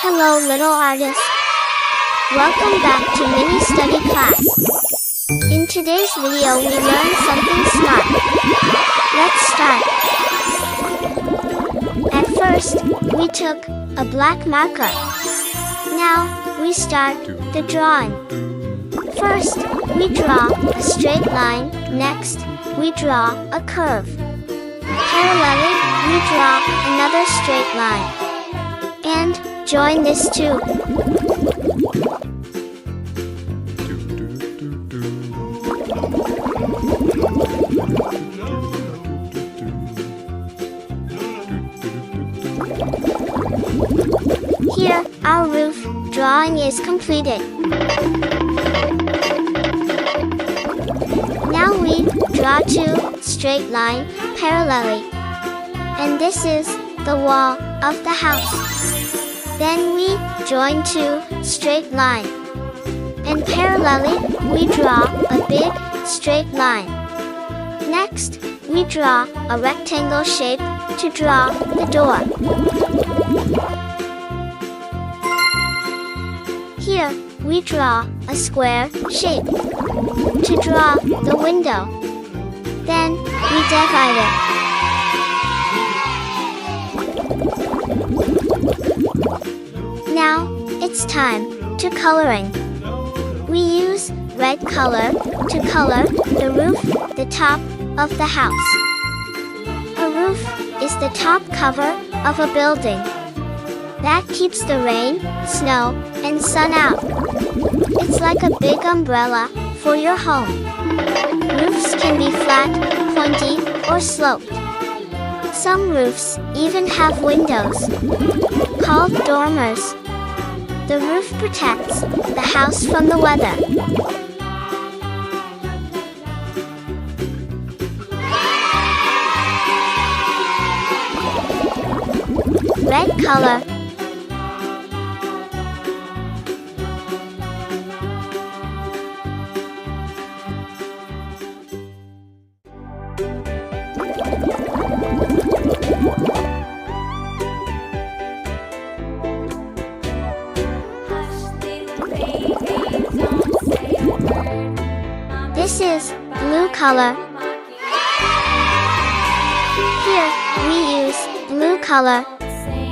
Hello little artists. Welcome back to mini study class. In today's video we learn something smart. Let's start. At first, we took a black marker. Now, we start the drawing. First, we draw a straight line. Next, we draw a curve. Parallelly, we draw another straight line. And join this too. Here, our roof drawing is completed. Now we draw two straight lines parallelly. And this is the wall of the house. Then we join two straight lines. And parallelly, we draw a big straight line. Next, we draw a rectangle shape to draw the door. Here, we draw a square shape to draw the window. Then, we divide it. Now, it's time to coloring. We use red color to color the roof, the top of the house. A roof is the top cover of a building. That keeps the rain, snow, and sun out. It's like a big umbrella for your home. Roofs can be flat, pointy, or sloped. Some roofs even have windows, called dormers. The roof protects the house from the weather. Red color. This is blue color. Here, we use blue color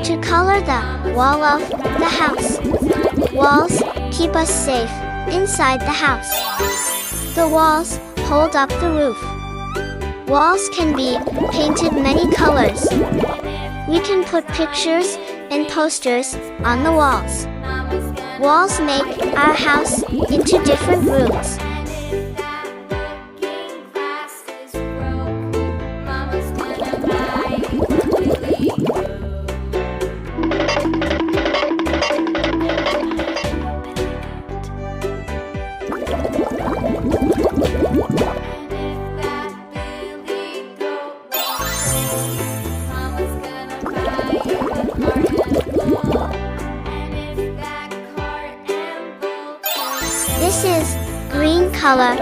to color the wall of the house. Walls keep us safe inside the house. The walls hold up the roof. Walls can be painted many colors. We can put pictures and posters on the walls. Walls make our house into different rooms. This is green color.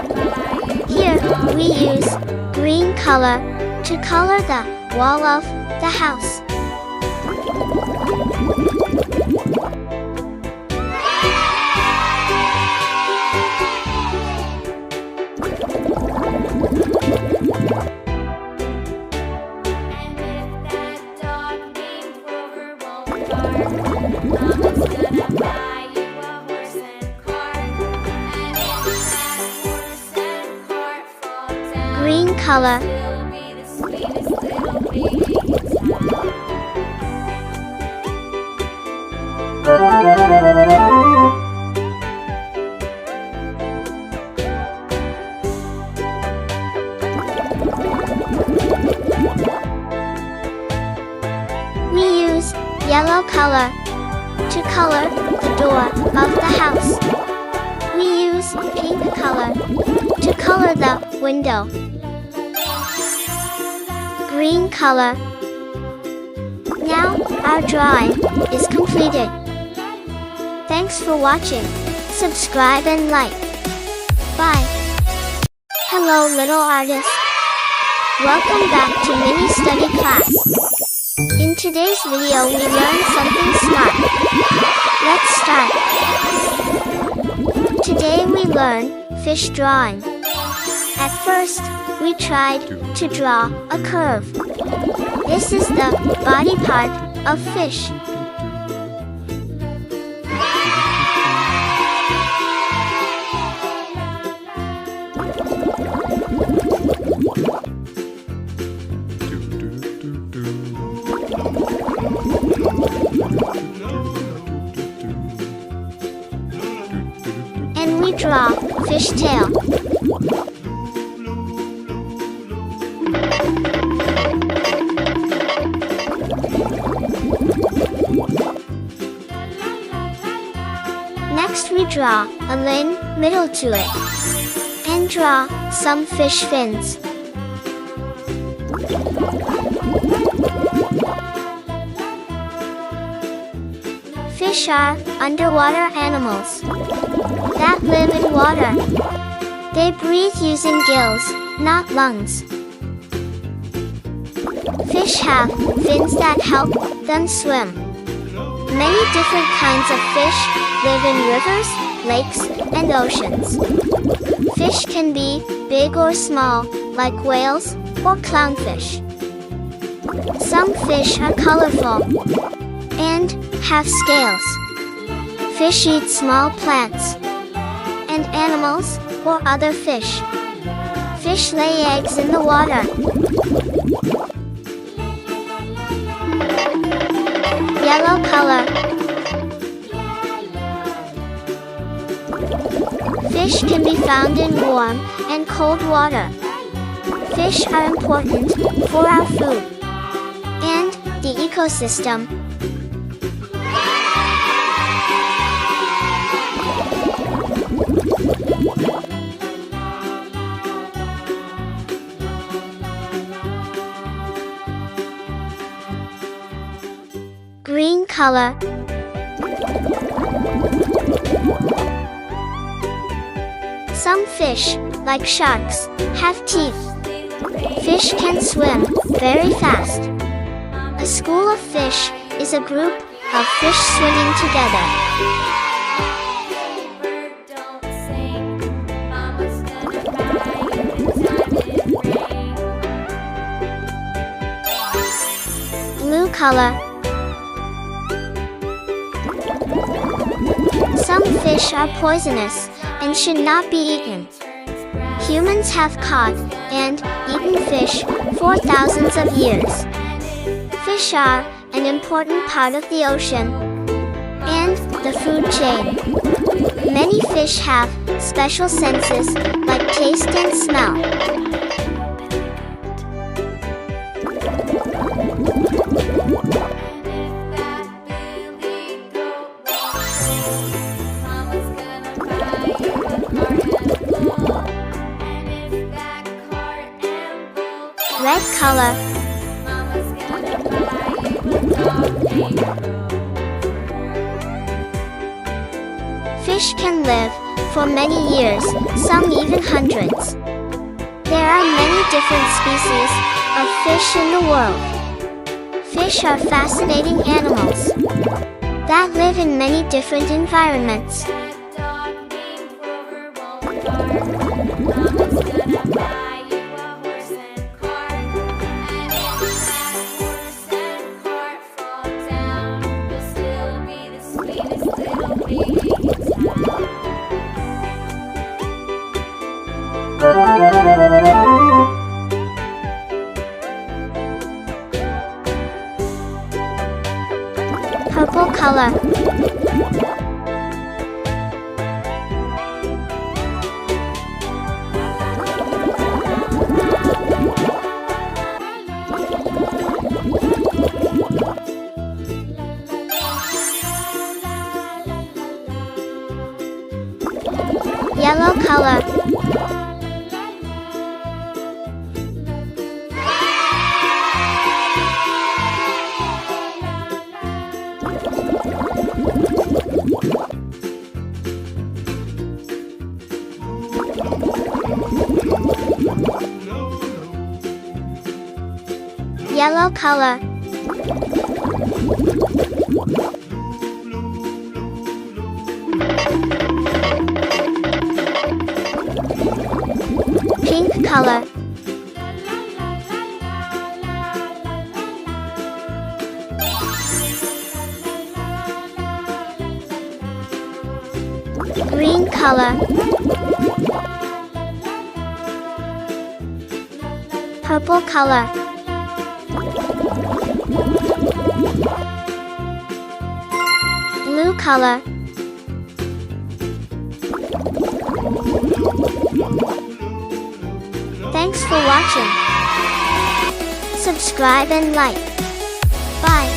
Here, we use green color to color the wall of the house. Green color. We use yellow color to color the door of the house. We use pink color to color the window. Green color. Now, our drawing is completed. Thanks for watching. Subscribe and like. Bye. Hello little artists. Welcome back to mini study class. In today's video we learned something smart. learn fish drawing. At first, we tried to draw a curve. This is the body part of fish. And we draw fish tail. Next we draw a line middle to it. And draw some fish fins. Fish are underwater animals that live in water. They breathe using gills, not lungs. Fish have fins that help them swim. Many different kinds of fish live in rivers, lakes, and oceans. Fish can be big or small, like whales or clownfish. Some fish are colorful and have scales. Fish eat small plants and animals or other fish. Fish lay eggs in the water. Yellow color. Fish can be found in warm and cold water. Fish are important for our food and the ecosystem. Green color. Some fish, like sharks, have teeth. Fish can swim very fast. A school of fish is a group of fish swimming together. Blue color. Some fish are poisonous and should not be eaten. Humans have caught and eaten fish for thousands of years. Fish are an important part of the ocean and the food chain. Many fish have special senses like taste and smell. Red color. Fish can live for many years, some even hundreds. There are many different species of fish in the world. Fish are fascinating animals that live in many different environments. Purple color. Yellow color. Yellow color. color. Green color. Purple color. Blue color. Thanks for watching. Subscribe and like. Bye.